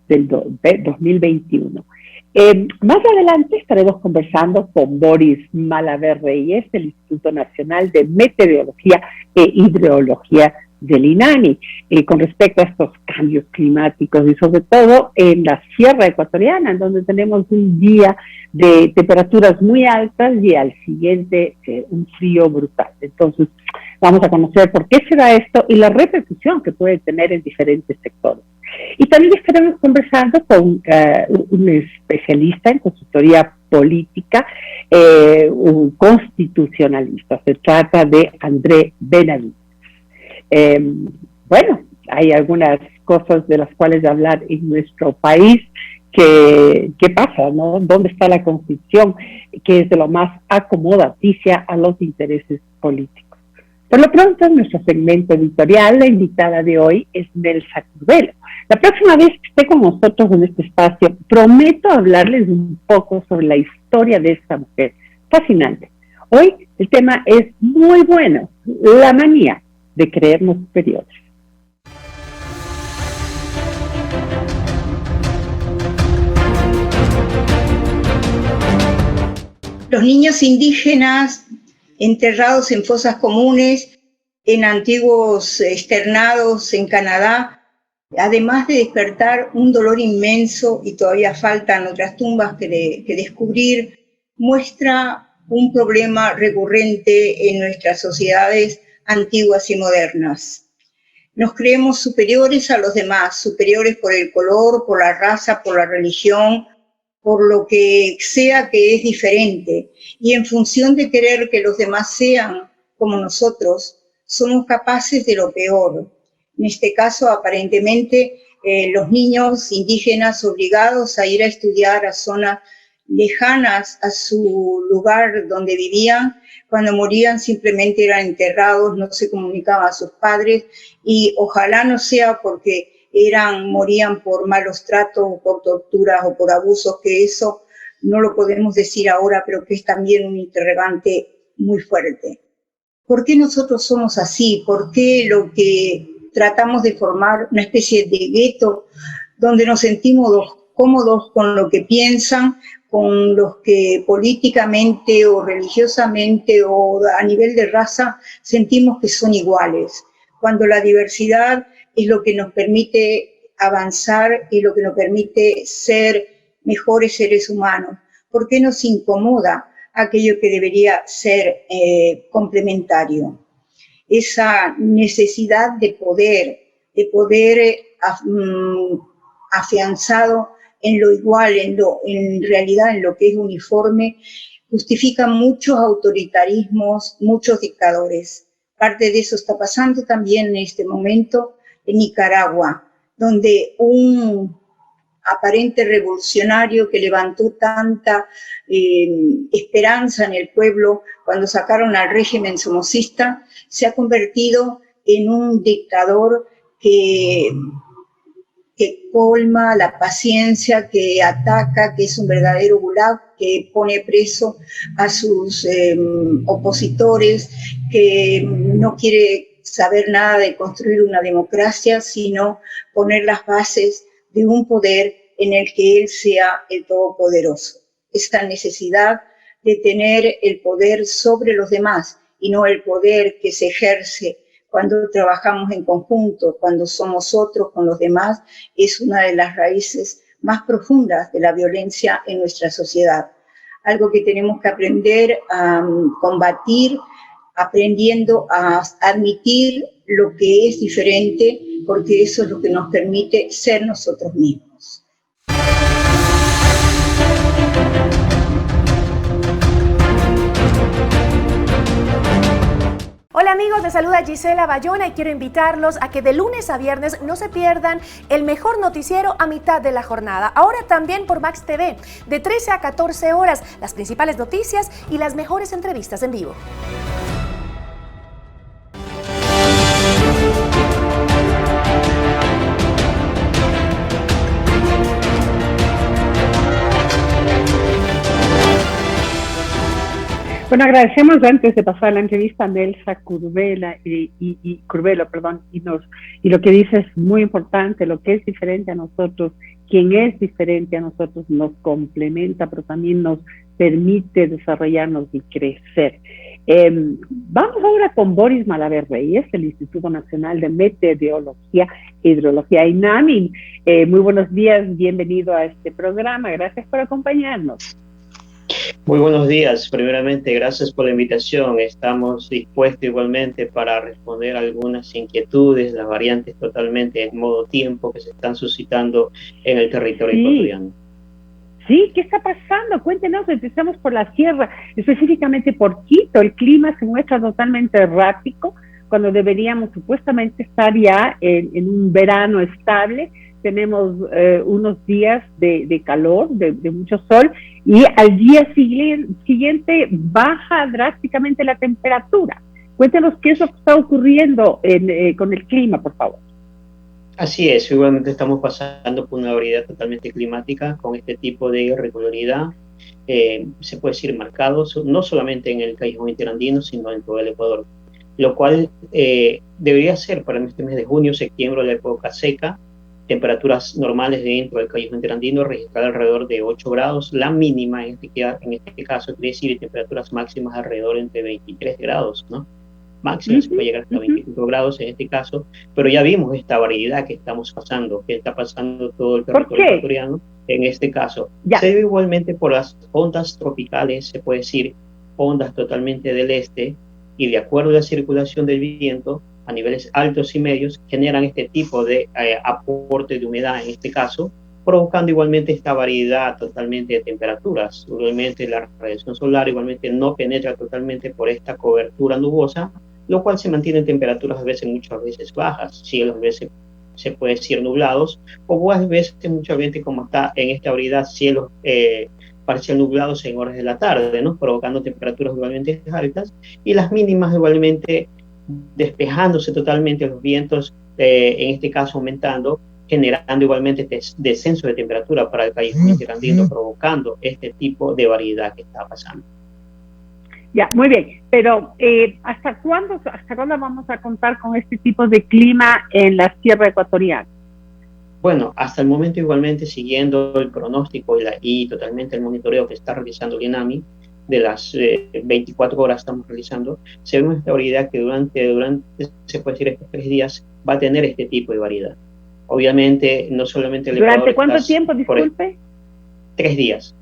de 2021. Más adelante estaremos conversando con Boris Malaver Reyes del Instituto Nacional de Meteorología e Hidrología del INANI, con respecto a estos cambios climáticos y sobre todo en la sierra ecuatoriana, en donde tenemos un día de temperaturas muy altas y al siguiente un frío brutal. Entonces vamos a conocer por qué se da esto y la repercusión que puede tener en diferentes sectores. Y también estaremos conversando con un especialista en consultoría política, un constitucionalista. Se trata de André Benavides. Bueno, hay algunas cosas de las cuales hablar en nuestro país. ¿Qué pasa, no? ¿Dónde está la Constitución? Que es de lo más acomodaticia a los intereses políticos. Por lo pronto, en nuestro segmento editorial, la invitada de hoy es Nelsa Curvelo. La próxima vez que esté con nosotros en este espacio, prometo hablarles un poco sobre la historia de esta mujer. Fascinante. Hoy el tema es muy bueno, la manía de creernos superiores. Los niños indígenas enterrados en fosas comunes, en antiguos externados en Canadá, además de despertar un dolor inmenso, y todavía faltan otras tumbas que descubrir, muestra un problema recurrente en nuestras sociedades antiguas y modernas. Nos creemos superiores a los demás, superiores por el color, por la raza, por la religión, por lo que sea que es diferente, y en función de querer que los demás sean como nosotros, somos capaces de lo peor. En este caso, aparentemente, los niños indígenas obligados a ir a estudiar a zonas lejanas a su lugar donde vivían, cuando morían simplemente eran enterrados, no se comunicaban a sus padres, y ojalá no sea porque morían por malos tratos, o por torturas, o por abusos, que eso no lo podemos decir ahora, pero que es también un interrogante muy fuerte. ¿Por qué nosotros somos así? ¿Por qué lo que tratamos de formar una especie de gueto donde nos sentimos cómodos con lo que piensan, con los que políticamente o religiosamente o a nivel de raza sentimos que son iguales, cuando la diversidad es lo que nos permite avanzar y lo que nos permite ser mejores seres humanos? ¿Por qué nos incomoda aquello que debería ser complementario? Esa necesidad de poder afianzado en lo igual, en realidad en lo que es uniforme, justifica muchos autoritarismos, muchos dictadores. Parte de eso está pasando también en este momento en Nicaragua, donde un aparente revolucionario que levantó tanta esperanza en el pueblo cuando sacaron al régimen somocista, se ha convertido en un dictador que colma la paciencia, que ataca, que es un verdadero gulag, que pone preso a sus opositores, que no quiere saber nada de construir una democracia, sino poner las bases de un poder en el que él sea el todopoderoso. Esta necesidad de tener el poder sobre los demás y no el poder que se ejerce cuando trabajamos en conjunto, cuando somos otros con los demás, es una de las raíces más profundas de la violencia en nuestra sociedad. Algo que tenemos que aprender a combatir, aprendiendo a admitir lo que es diferente, porque eso es lo que nos permite ser nosotros mismos. Hola amigos, les saluda Gisela Bayona y quiero invitarlos a que de lunes a viernes no se pierdan el mejor noticiero a mitad de la jornada. Ahora también por Max TV, de 13 a 14 horas, las principales noticias y las mejores entrevistas en vivo. Bueno, agradecemos antes de pasar la entrevista a Nelsa Curvelo, y lo que dice es muy importante, lo que es diferente a nosotros quien es diferente a nosotros, nos complementa, pero también nos permite desarrollarnos y crecer. Vamos ahora con Boris Malaver-Reyes, del Instituto Nacional de Meteorología e Hidrología, INAMI. Muy buenos días, bienvenido a este programa, gracias por acompañarnos. Muy buenos días, primeramente gracias por la invitación, estamos dispuestos igualmente para responder algunas inquietudes, las variantes totalmente en modo tiempo que se están suscitando en el territorio ecuatoriano. Sí, ¿qué está pasando? Cuéntenos, empecemos por la sierra, específicamente por Quito. El clima se muestra totalmente errático, cuando deberíamos supuestamente estar ya en un verano estable. Tenemos unos días de calor, de mucho sol, y al día siguiente baja drásticamente la temperatura. Cuéntenos qué es lo que está ocurriendo con el clima, por favor. Así es, igualmente estamos pasando por una variedad totalmente climática con este tipo de irregularidad, se puede decir marcados, no solamente en el Callejón Interandino, sino en todo el Ecuador, lo cual debería ser para este mes de junio, septiembre, la época seca, temperaturas normales dentro del Callejón Interandino, registrar alrededor de 8 grados, la mínima en este caso quiere decir temperaturas máximas alrededor entre 23 grados, ¿no? Máxima se puede llegar hasta 25 grados en este caso, pero ya vimos esta variedad que estamos pasando, que está pasando todo el territorio ecuatoriano en este caso. Se debe igualmente por las ondas tropicales, se puede decir ondas totalmente del este, y de acuerdo a la circulación del viento, a niveles altos y medios, generan este tipo de aporte de humedad en este caso, provocando igualmente esta variedad totalmente de temperaturas. Igualmente la radiación solar igualmente no penetra totalmente por esta cobertura nubosa, lo cual se mantiene en temperaturas muchas veces bajas, cielos a veces se puede decir nublados, o a veces muchas veces como está en esta variedad cielos parcial nublados en horas de la tarde, ¿no? Provocando temperaturas igualmente altas, y las mínimas igualmente despejándose totalmente, los vientos en este caso aumentando, generando igualmente este descenso de temperatura para el Callejón Interandino, provocando este tipo de variedad que está pasando. Ya, muy bien, pero ¿hasta cuándo vamos a contar con este tipo de clima en la sierra ecuatoriana? Bueno, hasta el momento igualmente siguiendo el pronóstico y totalmente el monitoreo que está realizando el INAMI, de las 24 horas estamos realizando, se ve una variedad que durante se puede decir estos 3 días va a tener este tipo de variedad. Obviamente, no solamente el ¿Durante cuánto tiempo, disculpe? 3 días.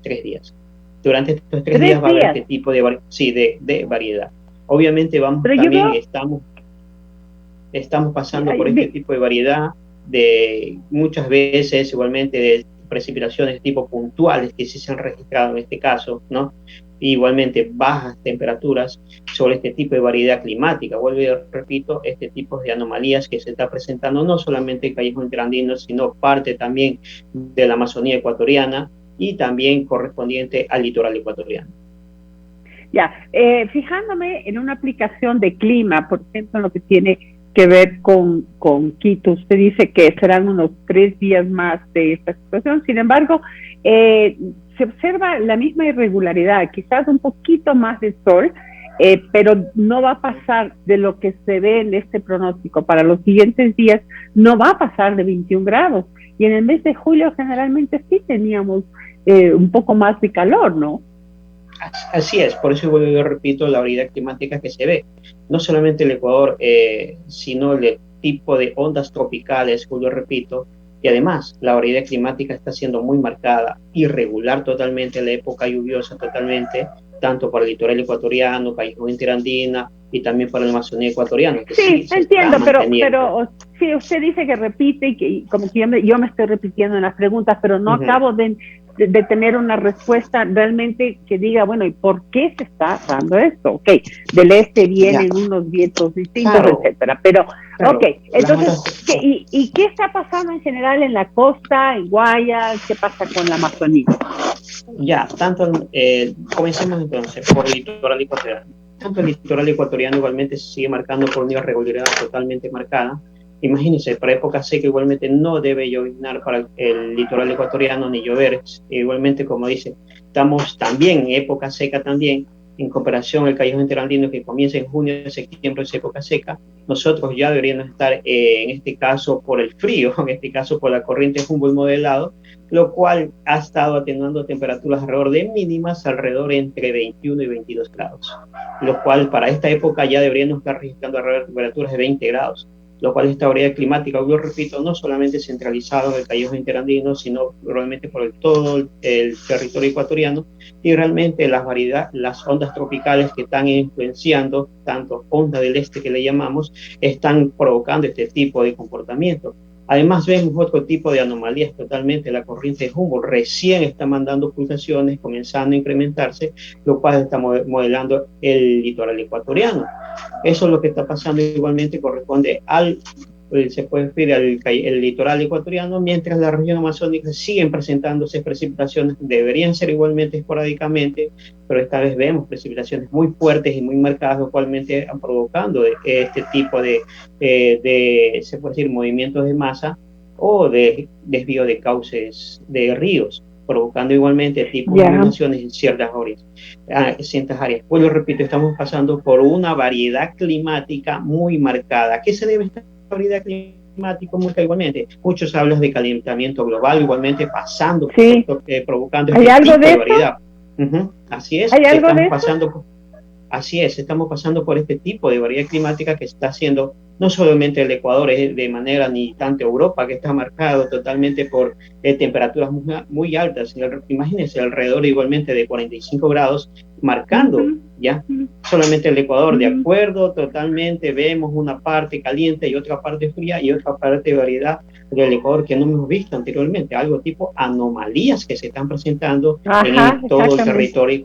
3 días. Durante estos 3 días va a haber este tipo de variedad. Obviamente estamos pasando por este tipo de variedad, de muchas veces igualmente de precipitaciones tipo puntuales que sí se han registrado en este caso, ¿no? Igualmente bajas temperaturas sobre este tipo de variedad climática. Vuelvo y repito, este tipo de anomalías que se está presentando no solamente en Callejón Interandino, sino parte también de la Amazonía ecuatoriana y también correspondiente al litoral ecuatoriano. Ya, fijándome en una aplicación de clima, por ejemplo, en lo que tiene que ver con Quito, usted dice que serán unos 3 días más de esta situación, sin embargo, se observa la misma irregularidad, quizás un poquito más de sol, pero no va a pasar de lo que se ve en este pronóstico. Para los siguientes días no va a pasar de 21 grados, y en el mes de julio generalmente sí teníamos un poco más de calor, ¿no? Así es, por eso yo repito la variedad climática que se ve. No solamente el Ecuador, sino el tipo de ondas tropicales, yo repito, y además la variedad climática está siendo muy marcada, irregular totalmente, la época lluviosa totalmente, tanto para el litoral ecuatoriano, Callejón Interandina y también para la Amazonía ecuatoriana. Sí, entiendo, pero sí, usted dice que repite y que como que yo me estoy repitiendo en las preguntas, pero no acabo de tener una respuesta realmente que diga, bueno, ¿y por qué se está dando esto? Ok, del este vienen unos vientos distintos, etcétera, pero, entonces, ¿y qué está pasando en general en la costa, en Guayas? ¿Qué pasa con la Amazonía? Ya, comencemos entonces por el litoral ecuatoriano. Tanto el litoral ecuatoriano igualmente se sigue marcando por una irregularidad totalmente marcada. Imagínense, para época seca igualmente no debe llover para el litoral ecuatoriano ni llover. Igualmente, como dice, estamos también en época seca también, en comparación al callejón interandino que comienza en junio, septiembre, es época seca, nosotros ya deberíamos estar en este caso por el frío, en este caso por la corriente Humboldt modelado, lo cual ha estado atenuando temperaturas alrededor de mínimas, alrededor entre 21 y 22 grados, lo cual para esta época ya deberíamos estar registrando alrededor de temperaturas de 20 grados, lo cual esta variedad climática, yo repito, no solamente centralizado en el callejón interandino, sino realmente por todo el territorio ecuatoriano, y realmente las ondas tropicales que están influenciando, tanto ondas del este que le llamamos, están provocando este tipo de comportamiento. Además vemos otro tipo de anomalías totalmente, la corriente de Humboldt recién está mandando pulsaciones, comenzando a incrementarse, lo cual está modelando el litoral ecuatoriano. Eso es lo que está pasando, igualmente corresponde se puede decir al litoral ecuatoriano, mientras la región amazónica siguen presentándose precipitaciones, deberían ser igualmente esporádicamente, pero esta vez vemos precipitaciones muy fuertes y muy marcadas, lo cualmente han provocando este tipo de se puede decir, movimientos de masa o de desvío de cauces de ríos, provocando igualmente tipos de inundaciones en ciertas áreas. Pues lo repito, estamos pasando por una variedad climática muy marcada. ¿A qué se debe esta variedad climática? Igualmente, muchos hablan de calentamiento global, igualmente pasando, provocando este tipo de variedad. Así es, estamos pasando por este tipo de variedad climática que está haciendo no solamente el Ecuador, es de manera ni tanto Europa, que está marcado totalmente por temperaturas muy altas. Imagínense, alrededor igualmente de 45 grados, marcando ya solamente el Ecuador. De acuerdo, totalmente vemos una parte caliente y otra parte fría y otra parte de variedad del Ecuador que no hemos visto anteriormente, algo tipo anomalías que se están presentando en todo el territorio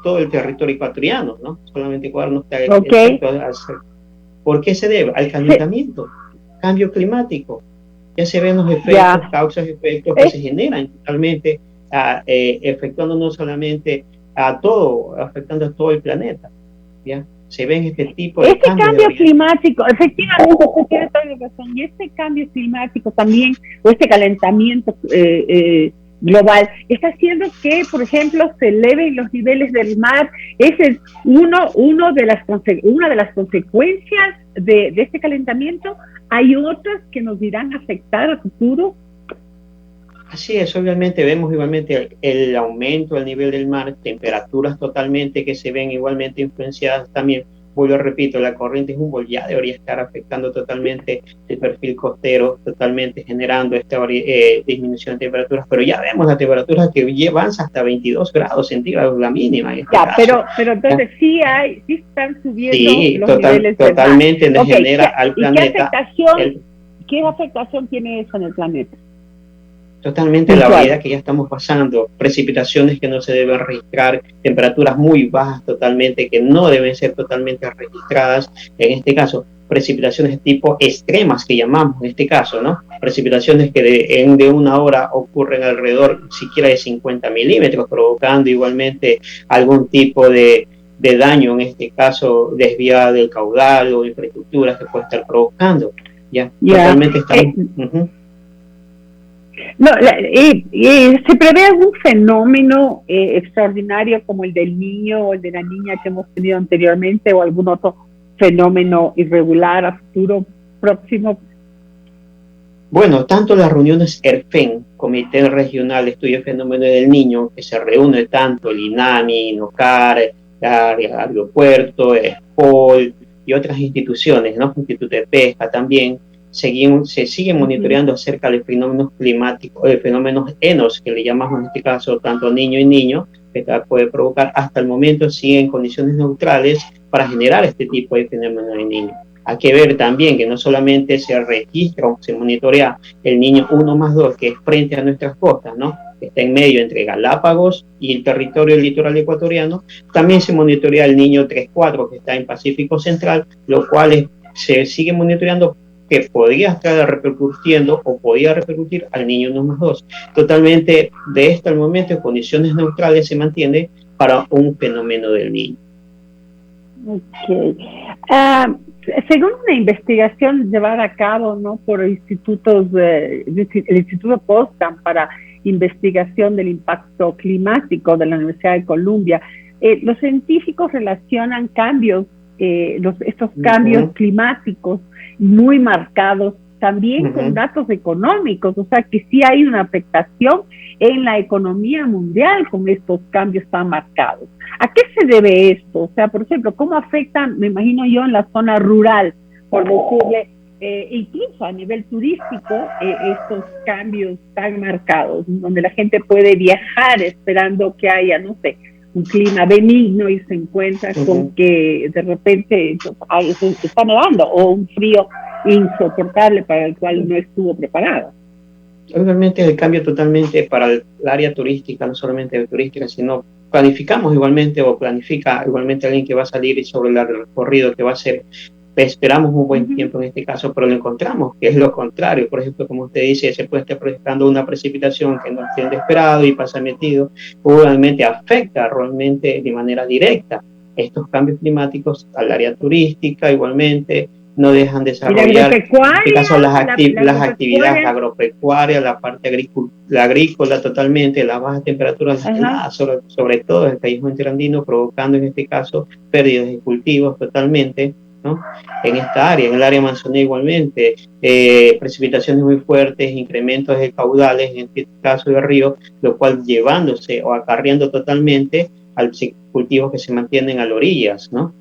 todo el territorio ecuatoriano, ¿no? Solamente Ecuador no está. ¿Por qué se debe? Al calentamiento, cambio climático. Ya se ven los efectos, causas, efectos que se generan totalmente, afectando no solamente a todo, afectando a todo el planeta. ¿Ya? Se ven este tipo de cambio climático, efectivamente, usted tiene toda la razón, y este cambio climático también, o este calentamiento global, está haciendo que, por ejemplo, se eleven los niveles del mar. Esa es una de las consecuencias de este calentamiento. Hay otras que nos irán a afectar a futuro. Así es, obviamente vemos igualmente el aumento del nivel del mar, temperaturas totalmente que se ven igualmente influenciadas también. Vuelvo, repito, la corriente Humboldt ya debería estar afectando totalmente el perfil costero, totalmente generando esta disminución de temperaturas, pero ya vemos las temperaturas que llevan hasta 22 grados centígrados, la mínima. Pero entonces sí están subiendo los niveles totalmente nos genera al planeta. ¿Qué afectación tiene eso en el planeta? Totalmente la variedad que ya estamos pasando, precipitaciones que no se deben registrar, temperaturas muy bajas totalmente que no deben ser totalmente registradas, en este caso precipitaciones tipo extremas que llamamos en este caso, ¿no? Precipitaciones que de una hora ocurren alrededor siquiera de 50 milímetros, provocando igualmente algún tipo de daño, en este caso desviada del caudal o infraestructuras que puede estar provocando. Totalmente estamos... ¿Se prevé algún fenómeno extraordinario como el del niño o el de la niña que hemos tenido anteriormente, o algún otro fenómeno irregular a futuro próximo? Bueno, tanto las reuniones ERFEN, Comité Regional de Estudio de Fenómenos del Niño, que se reúne tanto el INAMI, INOCAR, el aeropuerto, el SPOL y otras instituciones, ¿no? Instituto de Pesca también, se sigue monitoreando acerca de fenómenos climáticos, de fenómenos ENOS, que le llamamos en este caso tanto niño y niño, que puede provocar. Hasta el momento siguen condiciones neutrales para generar este tipo de fenómenos de niño. Hay que ver también que no solamente se registra o se monitorea el niño 1+2, que es frente a nuestras costas, ¿no? Que está en medio entre Galápagos y el territorio del litoral ecuatoriano, también se monitorea el niño 3-4, que está en Pacífico Central, lo cual se sigue monitoreando, que podría estar repercutiendo o podría repercutir al niño 1+2. Totalmente, de este al momento, en condiciones neutrales se mantiene para un fenómeno del niño. Okay. Según una investigación llevada a cabo, ¿no?, por institutos, el Instituto Potsdam para investigación del impacto climático de la Universidad de Columbia, los científicos relacionan cambios, estos cambios climáticos muy marcados también con datos económicos, o sea que sí hay una afectación en la economía mundial con estos cambios tan marcados. ¿A qué se debe esto? O sea, por ejemplo, ¿cómo afectan, me imagino yo, en la zona rural, por decirle, incluso a nivel turístico, estos cambios tan marcados, donde la gente puede viajar esperando que haya, no sé, un clima benigno y se encuentra con que de repente se está nevando o un frío insoportable para el cual no estuvo preparado? Obviamente el cambio totalmente para el área turística, no solamente turística, sino planificamos igualmente o planifica igualmente alguien que va a salir sobre el recorrido que va a hacer. Esperamos un buen tiempo en este caso, pero lo encontramos que es lo contrario. Por ejemplo, como usted dice, se puede estar proyectando una precipitación que no tiene esperado y pasa metido, obviamente afecta realmente de manera directa estos cambios climáticos al área turística, igualmente no dejan desarrollar, en este caso, las actividades agropecuarias, la parte agrícola totalmente, las bajas temperaturas, sobre todo en el Callejón Interandino, provocando en este caso pérdidas de cultivos totalmente, ¿no?, en esta área, en el área amazonía igualmente, precipitaciones muy fuertes, incrementos de caudales, en este caso del río, lo cual llevándose o acarreando totalmente al cultivos que se mantienen a las orillas, ¿no?,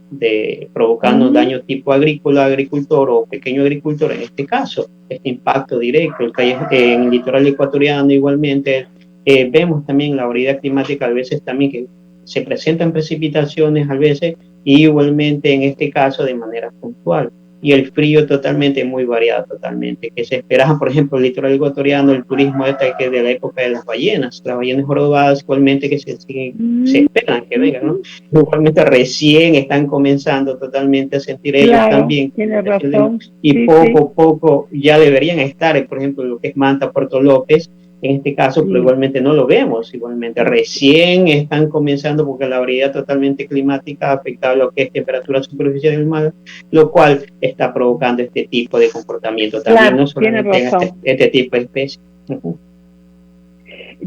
provocando daño tipo agrícola, agricultor o pequeño agricultor, en este caso, este impacto directo. En el litoral ecuatoriano igualmente, vemos también la variedad climática, a veces también que se presentan precipitaciones, a veces, y igualmente en este caso de manera puntual. Y el frío totalmente muy variado, totalmente, que se esperaba, por ejemplo, el litoral ecuatoriano, el turismo que es de la época de las ballenas jorobadas, igualmente que se esperan que vengan, ¿no? Igualmente recién están comenzando totalmente a sentir ellos también. Tiene razón. Y poco a poco ya deberían estar, por ejemplo, lo que es Manta, Puerto López, en este caso, pero igualmente no lo vemos, igualmente recién están comenzando porque la variedad totalmente climática ha afectado lo que es temperatura superficial del mar, lo cual está provocando este tipo de comportamiento también, no solamente en este tipo de especies.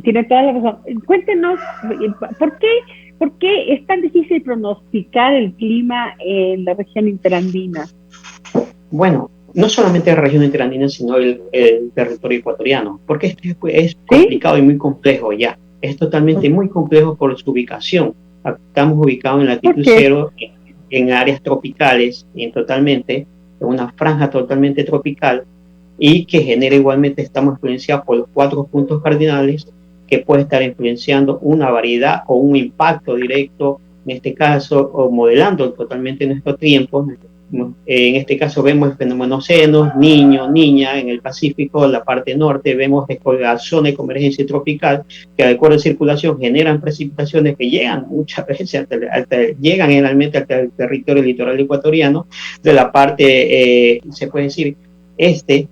Tiene toda la razón. Cuéntenos, ¿por qué es tan difícil pronosticar el clima en la región interandina? Bueno, no solamente la región interandina, sino el territorio ecuatoriano, porque este es complicado y muy complejo ya. Es totalmente muy complejo por su ubicación. Estamos ubicados en latitud cero, en áreas tropicales, y en una franja totalmente tropical, y que genera igualmente, estamos influenciados por los 4 puntos cardinales, que puede estar influenciando una variedad o un impacto directo, en este caso, o modelando totalmente nuestro tiempo. En este caso vemos fenómenos oceanos, niño, niña, en el Pacífico, la parte norte, vemos la zona de convergencia tropical, que de acuerdo a circulación generan precipitaciones que llegan muchas veces, llegan generalmente al territorio litoral ecuatoriano, de la parte, se puede decir,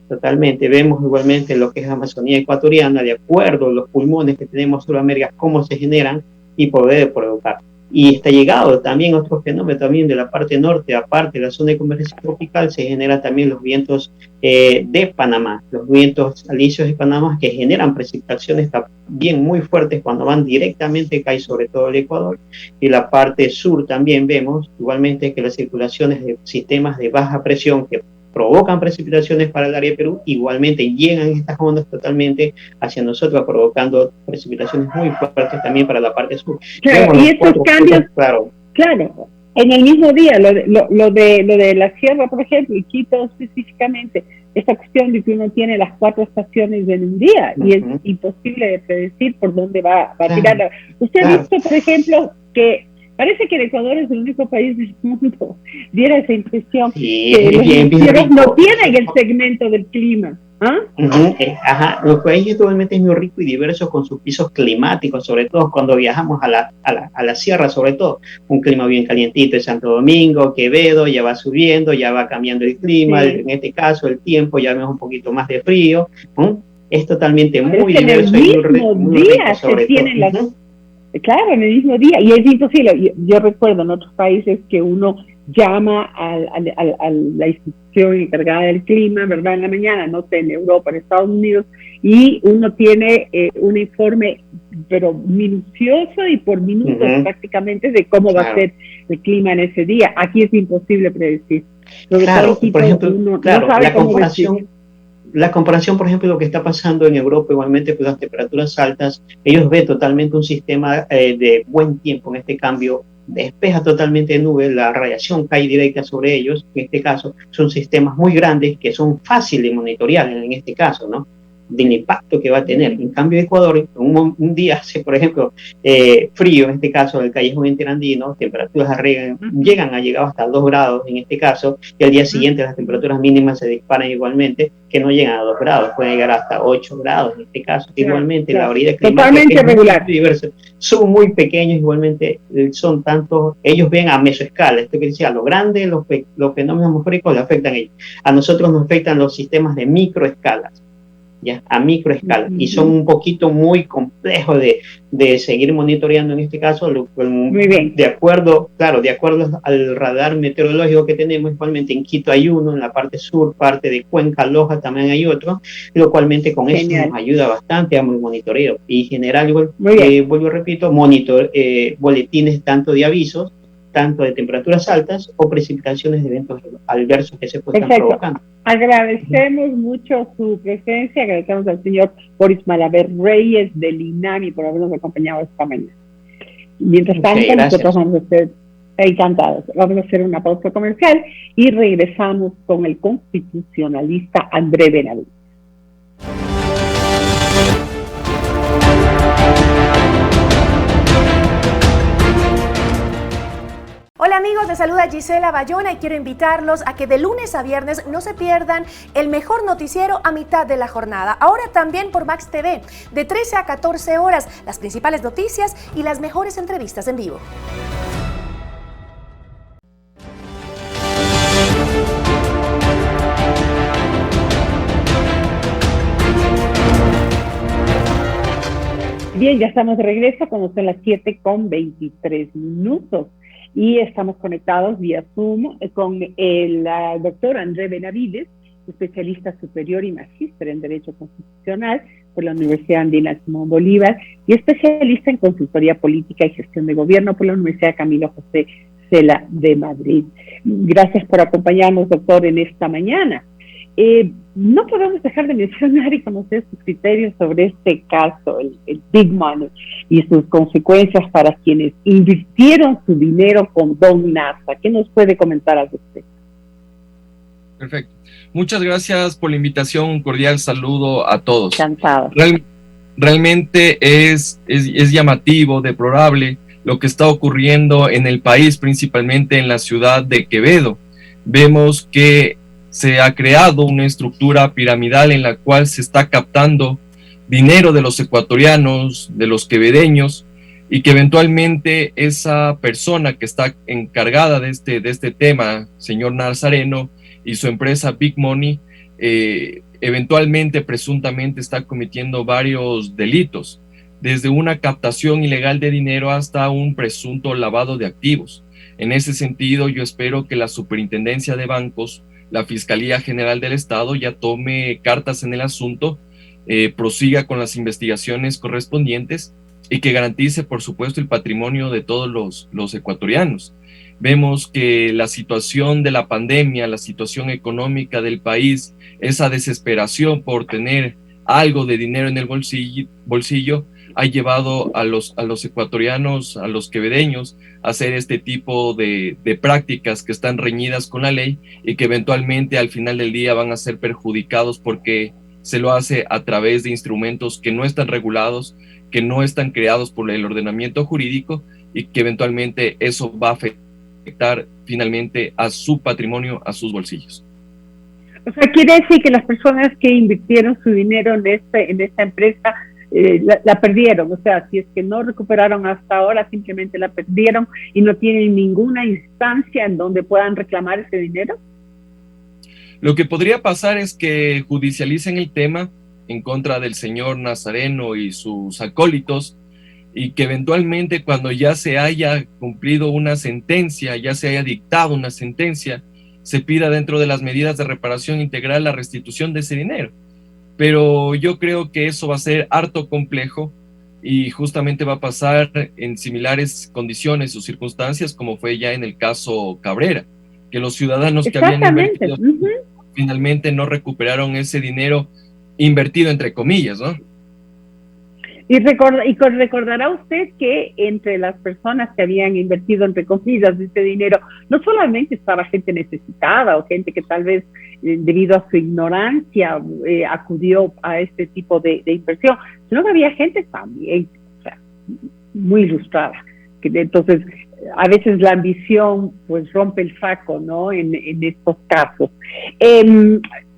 totalmente, vemos igualmente lo que es Amazonía ecuatoriana, de acuerdo a los pulmones que tenemos en Sudamérica, cómo se generan y poder provocar. Y está llegado también otro fenómeno también de la parte norte, aparte de la zona de convergencia tropical, se generan también los vientos de Panamá, los vientos alisios de Panamá, que generan precipitaciones también muy fuertes cuando van directamente, cae sobre todo el Ecuador. Y la parte sur también vemos igualmente que las circulaciones de sistemas de baja presión que provocan precipitaciones para el área de Perú, igualmente llegan estas ondas totalmente hacia nosotros, provocando precipitaciones muy fuertes también para la parte sur. Claro, y estos cambios, claro, en el mismo día, lo de la sierra, por ejemplo, y Quito específicamente, esta cuestión de que uno tiene las 4 estaciones en un día, y es imposible de predecir por dónde va a tirar. Usted ha visto, por ejemplo, que parece que el Ecuador es el único país del mundo, diera esa impresión, que los noticieros no tienen el segmento del clima. Los países totalmente es muy rico y diverso con sus pisos climáticos, sobre todo cuando viajamos a la sierra, sobre todo un clima bien calientito en Santo Domingo, Quevedo, ya va subiendo, ya va cambiando el clima, en este caso el tiempo, ya vemos un poquito más de frío, es totalmente muy diverso y muy rico sobre todo. Claro, en el mismo día, y es imposible. Yo recuerdo en otros países que uno llama a la institución encargada del clima, ¿verdad? En la mañana, no sé, en Europa, en Estados Unidos, y uno tiene un informe, pero minucioso y por minutos prácticamente, de cómo va a ser el clima en ese día. Aquí es imposible predecir. Claro, por ejemplo, no sabe la comparación, por ejemplo, lo que está pasando en Europa, igualmente con las temperaturas altas, ellos ven totalmente un sistema de buen tiempo. En este cambio, despeja totalmente de nubes, la radiación cae directa sobre ellos. En este caso, son sistemas muy grandes que son fáciles de monitorear, en este caso, ¿no? Del impacto que va a tener. En cambio, Ecuador, un día hace, por ejemplo, frío, en este caso, el callejón interandino, temperaturas llegan a llegar hasta 2 grados, en este caso, y al día siguiente las temperaturas mínimas se disparan igualmente, que no llegan a 2 grados, pueden llegar hasta 8 grados, en este caso. Igualmente, la variedad climática regular. Diversa, son muy pequeños, igualmente, son tantos, ellos ven a mesoescala, esto quiere decir, a lo grande, los fenómenos atmosféricos le afectan a ellos. A nosotros nos afectan los sistemas de microescalas, ya a microescala, y son un poquito muy complejos de seguir monitoreando en este caso, muy bien. de acuerdo al radar meteorológico que tenemos. Igualmente en Quito hay uno, en la parte sur, parte de Cuenca, Loja también hay otro, lo cualmente con eso nos ayuda bastante a monitoreo, y generar, vuelvo y repito, boletines tanto de avisos, tanto de temperaturas altas o precipitaciones de eventos adversos que se puedan estar provocando. Agradecemos mucho su presencia, agradecemos al señor Boris Malaver Reyes del INAMI por habernos acompañado esta mañana. Mientras tanto, nosotros vamos a estar encantados. Vamos a hacer una pausa comercial y regresamos con el constitucionalista André Benavides. Hola amigos, les saluda Gisela Bayona y quiero invitarlos a que de lunes a viernes no se pierdan el mejor noticiero a mitad de la jornada. Ahora también por Max TV, de 13 a 14 horas, las principales noticias y las mejores entrevistas en vivo. Bien, ya estamos de regreso cuando son las 7:23. Y estamos conectados vía Zoom con el doctor André Benavides, especialista superior y magíster en Derecho Constitucional por la Universidad Andina Simón Bolívar y especialista en consultoría política y gestión de gobierno por la Universidad Camilo José Cela de Madrid. Gracias por acompañarnos, doctor, en esta mañana. No podemos dejar de mencionar y conocer sus criterios sobre este caso, el Big Money, y sus consecuencias para quienes invirtieron su dinero con Don Nasa. ¿Qué nos puede comentar al respecto? Perfecto. Muchas gracias por la invitación. Un cordial saludo a todos. Encantado. Realmente es llamativo, deplorable lo que está ocurriendo en el país, principalmente en la ciudad de Quevedo. Vemos que se ha creado una estructura piramidal en la cual se está captando dinero de los ecuatorianos, de los quevedeños, y que eventualmente esa persona que está encargada de este tema, señor Nazareno, y su empresa Big Money, eventualmente, presuntamente, está cometiendo varios delitos, desde una captación ilegal de dinero hasta un presunto lavado de activos. En ese sentido, yo espero que la Superintendencia de Bancos, la Fiscalía General del Estado, ya tome cartas en el asunto, prosiga con las investigaciones correspondientes y que garantice, por supuesto, el patrimonio de todos los ecuatorianos. Vemos que la situación de la pandemia, la situación económica del país, esa desesperación por tener algo de dinero en el bolsillo ha llevado a los ecuatorianos, a los quevedeños, a hacer este tipo de prácticas que están reñidas con la ley y que eventualmente al final del día van a ser perjudicados porque se lo hace a través de instrumentos que no están regulados, que no están creados por el ordenamiento jurídico y que eventualmente eso va a afectar finalmente a su patrimonio, a sus bolsillos. O sea, quiere decir que las personas que invirtieron su dinero en esta empresa la perdieron. O sea, si es que no recuperaron hasta ahora, simplemente la perdieron y no tienen ninguna instancia en donde puedan reclamar ese dinero. Lo que podría pasar es que judicialicen el tema en contra del señor Nazareno y sus acólitos y que eventualmente cuando ya se haya cumplido una sentencia, ya se haya dictado una sentencia, se pida dentro de las medidas de reparación integral la restitución de ese dinero. Pero yo creo que eso va a ser harto complejo y justamente va a pasar en similares condiciones o circunstancias como fue ya en el caso Cabrera, que los ciudadanos que habían invertido finalmente no recuperaron ese dinero invertido entre comillas, ¿no? Y recordará usted que entre las personas que habían invertido, entre comillas, este dinero, no solamente estaba gente necesitada o gente que tal vez debido a su ignorancia acudió a este tipo de inversión, sino que había gente también, o sea, muy ilustrada. Entonces, a veces la ambición pues rompe el saco, ¿no? En estos casos.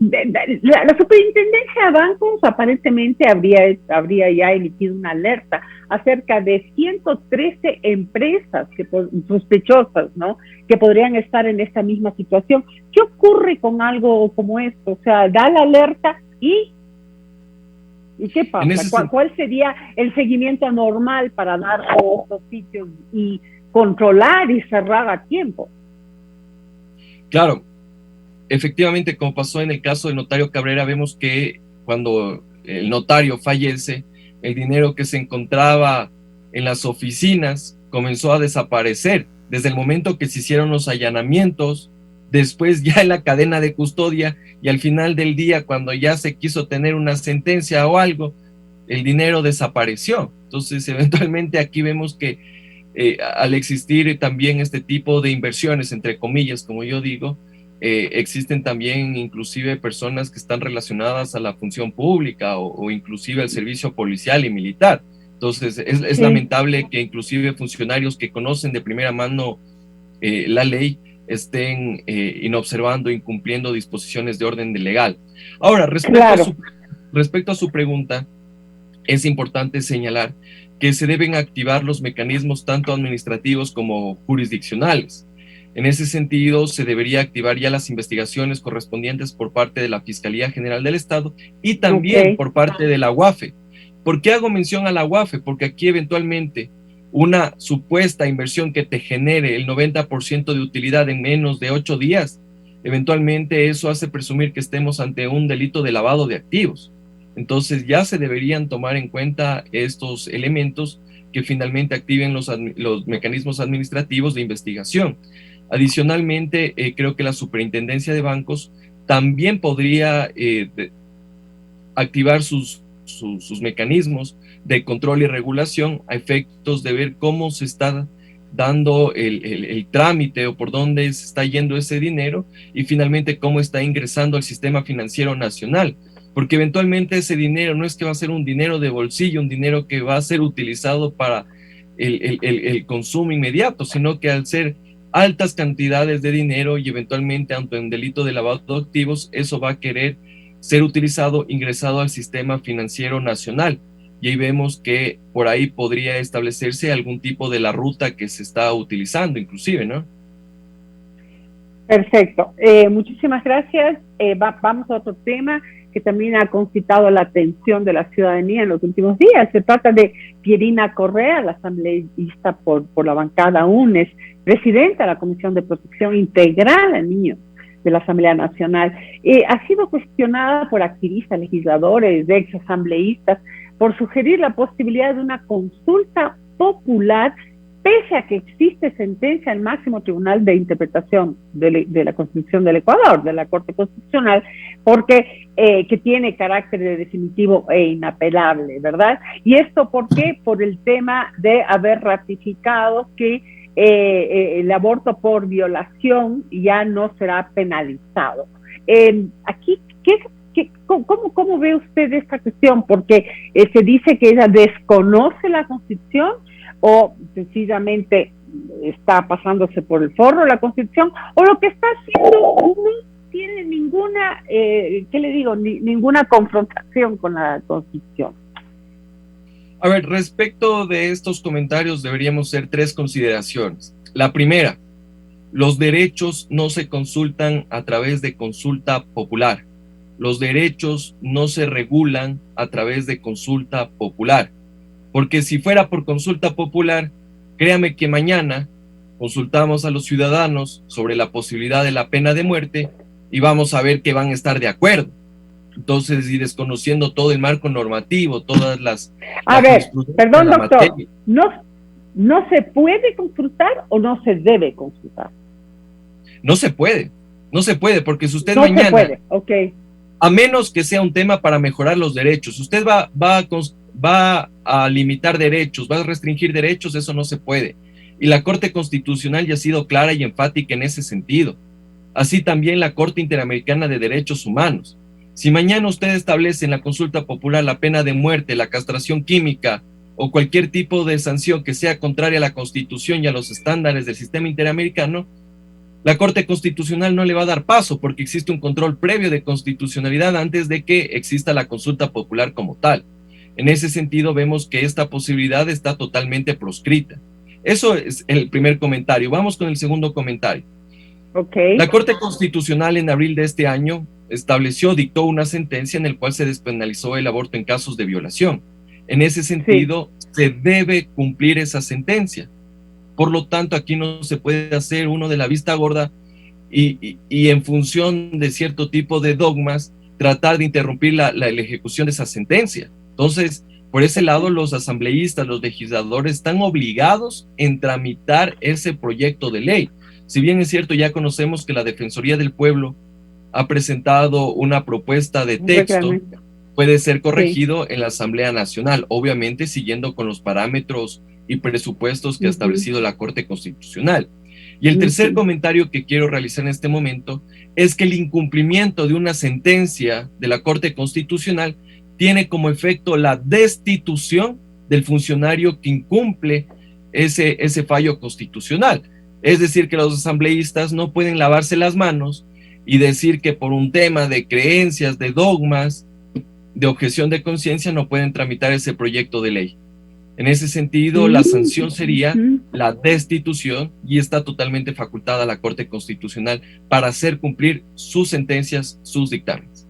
La Superintendencia de Bancos aparentemente habría ya emitido una alerta acerca de 113 empresas sospechosas, ¿no? Que podrían estar en esta misma situación. ¿Qué ocurre con algo como esto? O sea, da la alerta ¿y qué pasa? ¿Cuál sería el seguimiento normal para dar a estos sitios y controlar y cerrar a tiempo? Claro, efectivamente, como pasó en el caso del notario Cabrera, vemos que cuando el notario fallece, el dinero que se encontraba en las oficinas comenzó a desaparecer desde el momento que se hicieron los allanamientos, después ya en la cadena de custodia y al final del día, cuando ya se quiso tener una sentencia o algo, el dinero desapareció. Entonces, eventualmente aquí vemos que al existir también este tipo de inversiones, entre comillas, como yo digo, existen también inclusive personas que están relacionadas a la función pública o inclusive al servicio policial y militar. Entonces es lamentable que inclusive funcionarios que conocen de primera mano la ley estén inobservando, incumpliendo disposiciones de orden legal. Ahora, respecto a su pregunta, es importante señalar que se deben activar los mecanismos tanto administrativos como jurisdiccionales. En ese sentido, se debería activar ya las investigaciones correspondientes por parte de la Fiscalía General del Estado y también por parte de la UAFE. ¿Por qué hago mención a la UAFE? Porque aquí eventualmente una supuesta inversión que te genere el 90% de utilidad en menos de 8 días, eventualmente eso hace presumir que estemos ante un delito de lavado de activos. Entonces ya se deberían tomar en cuenta estos elementos que finalmente activen los mecanismos administrativos de investigación. Adicionalmente, creo que la Superintendencia de Bancos también podría activar sus mecanismos de control y regulación a efectos de ver cómo se está dando el trámite o por dónde se está yendo ese dinero y finalmente cómo está ingresando al sistema financiero nacional. Porque eventualmente ese dinero no es que va a ser un dinero de bolsillo, un dinero que va a ser utilizado para el consumo inmediato, sino que al ser altas cantidades de dinero y eventualmente ante un delito de lavado de activos, eso va a querer ser utilizado, ingresado al sistema financiero nacional. Y ahí vemos que por ahí podría establecerse algún tipo de la ruta que se está utilizando inclusive, ¿no? Perfecto. Muchísimas gracias. Vamos a otro tema que también ha concitado la atención de la ciudadanía en los últimos días. Se trata de Pierina Correa, la asambleísta por la bancada UNES, presidenta de la Comisión de Protección Integral a Niños de la Asamblea Nacional. Ha sido cuestionada por activistas, legisladores, ex asambleístas, por sugerir la posibilidad de una consulta popular pese a que existe sentencia del máximo tribunal de interpretación de la Constitución del Ecuador, de la Corte Constitucional, porque que tiene carácter de definitivo e inapelable, ¿verdad? ¿Y esto por qué? Por el tema de haber ratificado que el aborto por violación ya no será penalizado. Aquí, ¿cómo ve usted esta cuestión? Porque se dice que ella desconoce la Constitución o sencillamente está pasándose por el forro la Constitución, o lo que está haciendo no tiene ninguna, ninguna confrontación con la Constitución. A ver, respecto de estos comentarios deberíamos hacer 3 consideraciones. La primera, los derechos no se consultan a través de consulta popular. Los derechos no se regulan a través de consulta popular. porque si fuera por consulta popular, créame que mañana consultamos a los ciudadanos sobre la posibilidad de la pena de muerte y vamos a ver que van a estar de acuerdo. Entonces, y desconociendo todo el marco normativo, todas las... A ver, perdón, doctor, ¿no se puede consultar o no se debe consultar? No se puede, porque si usted no mañana... se puede, ok. A menos que sea un tema para mejorar los derechos. Usted va a limitar derechos, va a restringir derechos, eso no se puede. Y la Corte Constitucional ya ha sido clara y enfática en ese sentido. Así también la Corte Interamericana de Derechos Humanos. Si mañana usted establece en la consulta popular la pena de muerte, la castración química o cualquier tipo de sanción que sea contraria a la Constitución y a los estándares del sistema interamericano, la Corte Constitucional no le va a dar paso porque existe un control previo de constitucionalidad antes de que exista la consulta popular como tal. En ese sentido, vemos que esta posibilidad está totalmente proscrita. Eso es el primer comentario. Vamos con el segundo comentario. Okay. La Corte Constitucional en abril de este año dictó una sentencia en la cual se despenalizó el aborto en casos de violación. En ese sentido, se debe cumplir esa sentencia. Por lo tanto, aquí no se puede hacer uno de la vista gorda y en función de cierto tipo de dogmas, tratar de interrumpir la ejecución de esa sentencia. Entonces, por ese lado, los asambleístas, los legisladores están obligados en tramitar ese proyecto de ley. Si bien es cierto, ya conocemos que la Defensoría del Pueblo ha presentado una propuesta de texto, puede ser corregido en la Asamblea Nacional, obviamente siguiendo con los parámetros y presupuestos que ha establecido la Corte Constitucional. Y el tercer comentario que quiero realizar en este momento es que el incumplimiento de una sentencia de la Corte Constitucional tiene como efecto la destitución del funcionario que incumple ese fallo constitucional. Es decir, que los asambleístas no pueden lavarse las manos y decir que por un tema de creencias, de dogmas, de objeción de conciencia, no pueden tramitar ese proyecto de ley. En ese sentido, la sanción sería la destitución y está totalmente facultada la Corte Constitucional para hacer cumplir sus sentencias, sus dictámenes.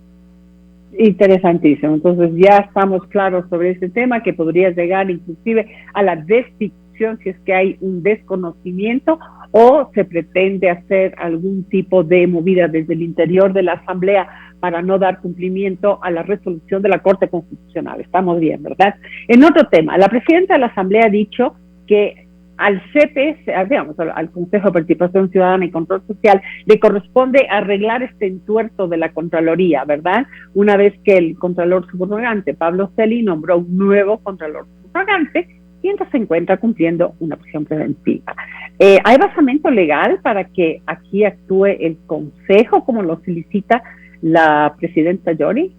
Interesantísimo. Entonces ya estamos claros sobre ese tema, que podría llegar inclusive a la destitución si es que hay un desconocimiento o se pretende hacer algún tipo de movida desde el interior de la Asamblea para no dar cumplimiento a la resolución de la Corte Constitucional. Estamos bien, ¿verdad? En otro tema, la presidenta de la Asamblea ha dicho que al CPS, digamos, al Consejo de Participación Ciudadana y Control Social, le corresponde arreglar este entuerto de la Contraloría, ¿verdad? Una vez que el Contralor Subrogante, Pablo Celi, nombró un nuevo Contralor Subrogante, y entonces se encuentra cumpliendo una prisión preventiva. ¿Hay basamento legal para que aquí actúe el Consejo, como lo solicita la presidenta Yori?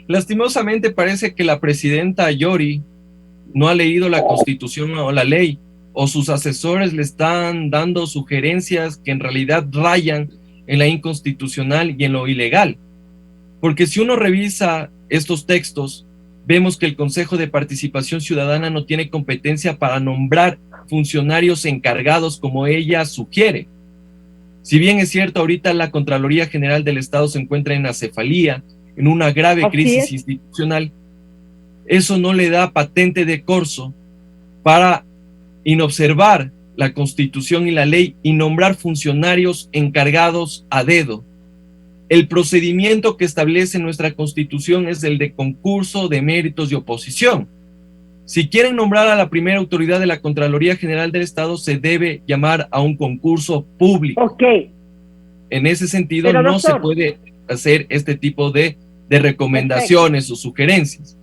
Lastimosamente parece que la presidenta Yori no ha leído la Constitución o la ley, o sus asesores le están dando sugerencias que en realidad rayan en la inconstitucional y en lo ilegal. Porque si uno revisa estos textos, vemos que el Consejo de Participación Ciudadana no tiene competencia para nombrar funcionarios encargados como ella sugiere. Si bien es cierto, ahorita la Contraloría General del Estado se encuentra en acefalía, en una grave crisis institucional, eso no le da patente de corso para inobservar la Constitución y la ley y nombrar funcionarios encargados a dedo. El procedimiento que establece nuestra Constitución es el de concurso de méritos y oposición. Si quieren nombrar a la primera autoridad de la Contraloría General del Estado, se debe llamar a un concurso público. Ok. En ese sentido, pero, no doctor, se puede hacer este tipo de recomendaciones o sugerencias.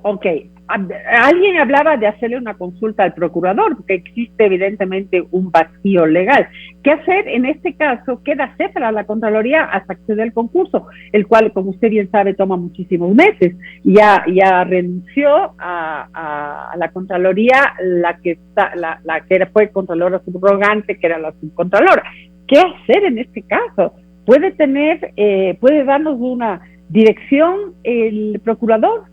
Ok. Alguien hablaba de hacerle una consulta al procurador, porque existe evidentemente un vacío legal. ¿Qué hacer en este caso? Queda hacer para la Contraloría hasta acceder al concurso, el cual, como usted bien sabe, toma muchísimos meses. Ya renunció a la Contraloría la que fue Contralora Subrogante, que era la subcontralora. ¿Qué hacer en este caso? ¿Puede darnos una dirección el procurador?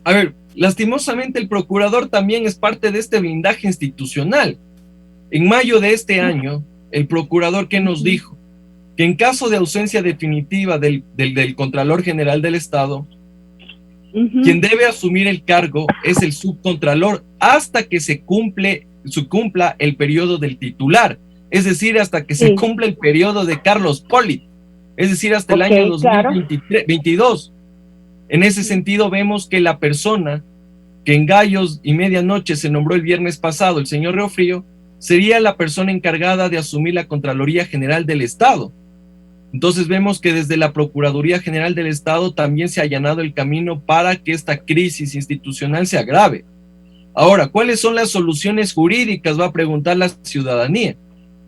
A ver, lastimosamente el procurador también es parte de este blindaje institucional. En mayo de este año, el procurador, ¿qué nos dijo? Que en caso de ausencia definitiva del Contralor General del Estado, Quien debe asumir el cargo es el subcontralor hasta que se cumpla el periodo del titular, es decir, hasta que se cumpla el periodo de Carlos Pollitt, es decir, hasta el año 2022. En ese sentido, vemos que la persona que en gallos y medianoche se nombró el viernes pasado, el señor Riofrío, sería la persona encargada de asumir la Contraloría General del Estado. Entonces vemos que desde la Procuraduría General del Estado también se ha allanado el camino para que esta crisis institucional se agrave. Ahora, ¿cuáles son las soluciones jurídicas? Va a preguntar la ciudadanía.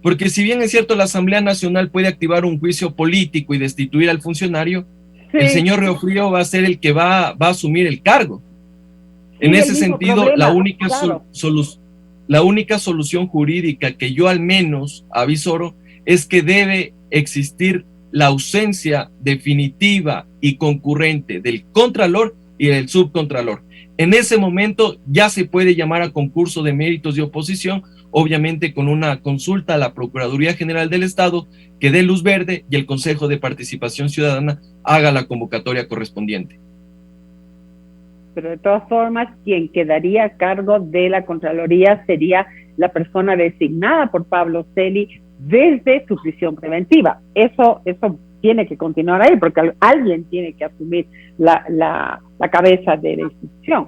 Porque si bien es cierto, la Asamblea Nacional puede activar un juicio político y destituir al funcionario, el señor Riofrío va a ser el que va a asumir el cargo. En ese sentido, la única solución jurídica que yo al menos avisoro es que debe existir la ausencia definitiva y concurrente del contralor y del subcontralor. En ese momento ya se puede llamar a concurso de méritos de oposición, obviamente con una consulta a la Procuraduría General del Estado que dé luz verde y el Consejo de Participación Ciudadana haga la convocatoria correspondiente. Pero de todas formas, quien quedaría a cargo de la Contraloría sería la persona designada por Pablo Celi desde su prisión preventiva. Eso tiene que continuar ahí, porque alguien tiene que asumir la cabeza de la institución.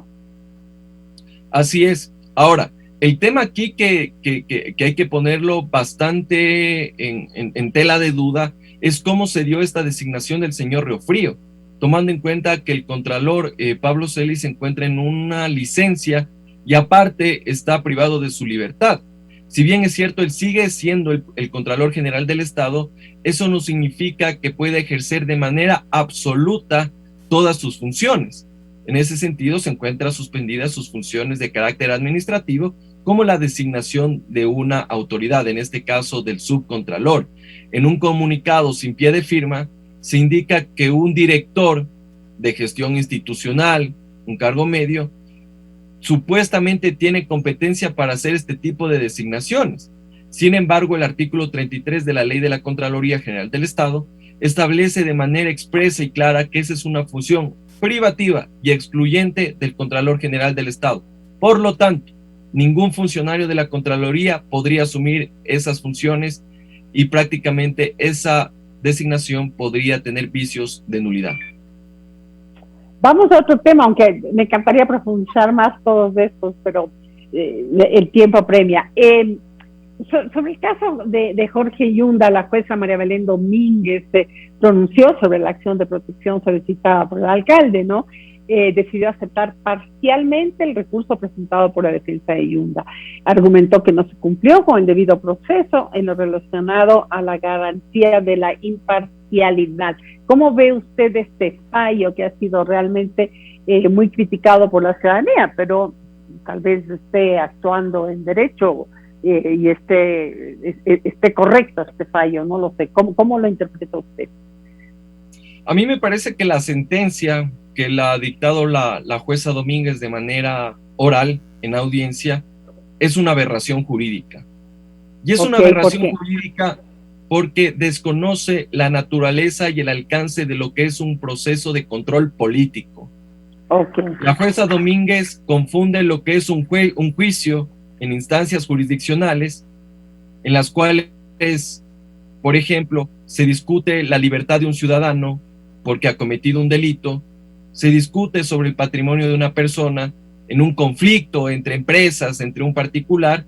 Así es. Ahora, el tema aquí que hay que ponerlo bastante en tela de duda es cómo se dio esta designación del señor Riofrío, tomando en cuenta que el contralor Pablo Celi se encuentra en una licencia y aparte está privado de su libertad. Si bien es cierto, él sigue siendo el Contralor General del Estado, eso no significa que pueda ejercer de manera absoluta todas sus funciones. En ese sentido, se encuentran suspendidas sus funciones de carácter administrativo, como la designación de una autoridad, en este caso del subcontralor. En un comunicado sin pie de firma, se indica que un director de gestión institucional, un cargo medio, supuestamente tiene competencia para hacer este tipo de designaciones. Sin embargo, el artículo 33 de la Ley de la Contraloría General del Estado establece de manera expresa y clara que esa es una función privativa y excluyente del Contralor General del Estado. Por lo tanto, ningún funcionario de la Contraloría podría asumir esas funciones y prácticamente esa designación podría tener vicios de nulidad. Vamos a otro tema, aunque me encantaría profundizar más todos estos, pero el tiempo premia. Sobre el caso de Jorge Yunda, la jueza María Belén Domínguez se pronunció sobre la acción de protección solicitada por el alcalde, ¿no? Decidió aceptar parcialmente el recurso presentado por la defensa de Yunda. Argumentó que no se cumplió con el debido proceso en lo relacionado a la garantía de la imparcialidad. ¿Cómo ve usted este fallo que ha sido realmente muy criticado por la ciudadanía, pero tal vez esté actuando en derecho y esté correcto este fallo? No lo sé. ¿Cómo lo interpreta usted? A mí me parece que la sentencia que la ha dictado la jueza Domínguez de manera oral en audiencia es una aberración jurídica. Y es una aberración jurídica porque desconoce la naturaleza y el alcance de lo que es un proceso de control político. La jueza Domínguez confunde lo que es un juicio en instancias jurisdiccionales en las cuales, por ejemplo, se discute la libertad de un ciudadano porque ha cometido un delito, se discute sobre el patrimonio de una persona en un conflicto entre empresas, entre un particular,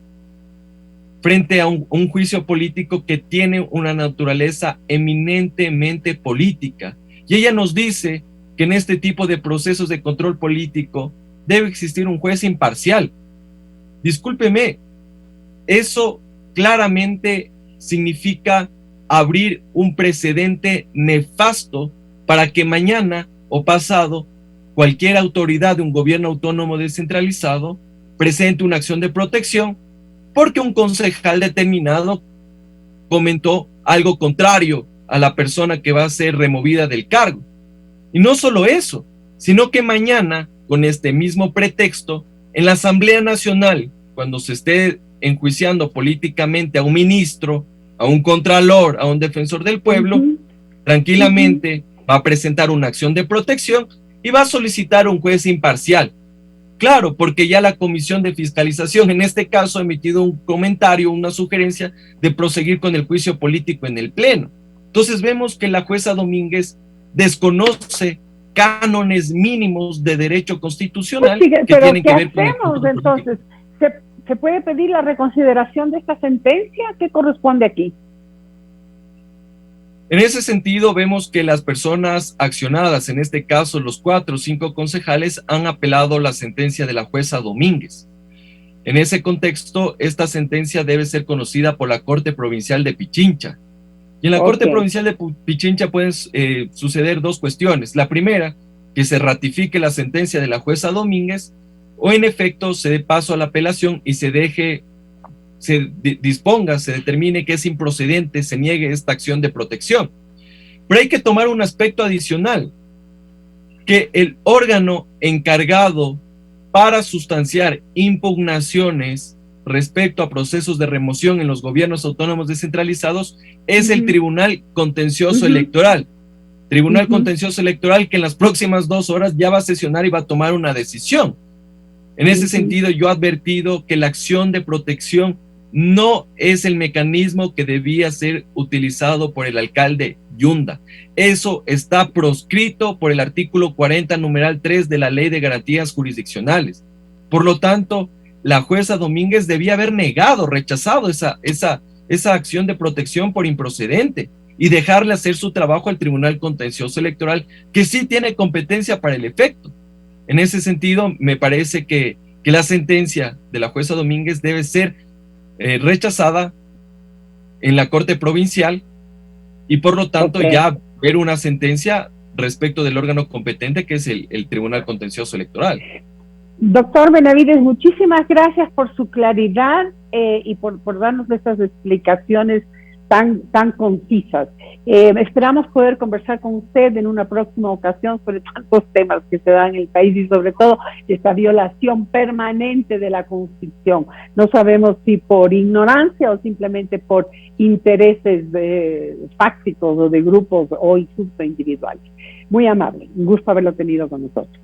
frente a un juicio político que tiene una naturaleza eminentemente política. Y ella nos dice que en este tipo de procesos de control político debe existir un juez imparcial. Discúlpeme, eso claramente significa abrir un precedente nefasto para que mañana o pasado cualquier autoridad de un gobierno autónomo descentralizado presente una acción de protección porque un concejal determinado comentó algo contrario a la persona que va a ser removida del cargo. Y no solo eso, sino que mañana, con este mismo pretexto, en la Asamblea Nacional, cuando se esté enjuiciando políticamente a un ministro, a un contralor, a un defensor del pueblo, tranquilamente va a presentar una acción de protección y va a solicitar un juez imparcial. Claro, porque ya la Comisión de Fiscalización, en este caso, ha emitido un comentario, una sugerencia de proseguir con el juicio político en el Pleno. Entonces vemos que la jueza Domínguez desconoce cánones mínimos de derecho constitucional que tienen que ver con el ¿qué hacemos entonces? ¿Se puede pedir la reconsideración de esta sentencia? ¿Qué corresponde aquí? En ese sentido, vemos que las personas accionadas, en este caso los 4 o 5 concejales, han apelado la sentencia de la jueza Domínguez. En ese contexto, esta sentencia debe ser conocida por la Corte Provincial de Pichincha. Y en la Corte Provincial de Pichincha pueden suceder 2 cuestiones. La primera, que se ratifique la sentencia de la jueza Domínguez, o en efecto se dé paso a la apelación y se determine que es improcedente, se niegue esta acción de protección. Pero hay que tomar un aspecto adicional, que el órgano encargado para sustanciar impugnaciones respecto a procesos de remoción en los gobiernos autónomos descentralizados es el Tribunal Contencioso Electoral. Tribunal Contencioso Electoral que en las próximas 2 horas ya va a sesionar y va a tomar una decisión. En ese sentido, yo he advertido que la acción de protección no es el mecanismo que debía ser utilizado por el alcalde Yunda. Eso está proscrito por el artículo 40, numeral 3 de la Ley de Garantías Jurisdiccionales. Por lo tanto, la jueza Domínguez debía haber rechazado esa acción de protección por improcedente y dejarle hacer su trabajo al Tribunal Contencioso Electoral, que sí tiene competencia para el efecto. En ese sentido, me parece que la sentencia de la jueza Domínguez debe ser rechazada en la Corte Provincial y por lo tanto ya ver una sentencia respecto del órgano competente que es el Tribunal Contencioso Electoral. Doctor Benavides, muchísimas gracias por su claridad y por darnos estas explicaciones tan concisas. Esperamos poder conversar con usted en una próxima ocasión sobre tantos temas que se dan en el país y sobre todo esta violación permanente de la Constitución. No sabemos si por ignorancia o simplemente por intereses fácticos o de grupos o incluso individuales. Muy amable, un gusto haberlo tenido con nosotros.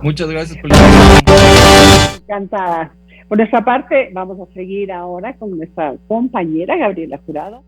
Muchas gracias por la invitación. Encantada. Por nuestra parte, vamos a seguir ahora con nuestra compañera Gabriela Jurado.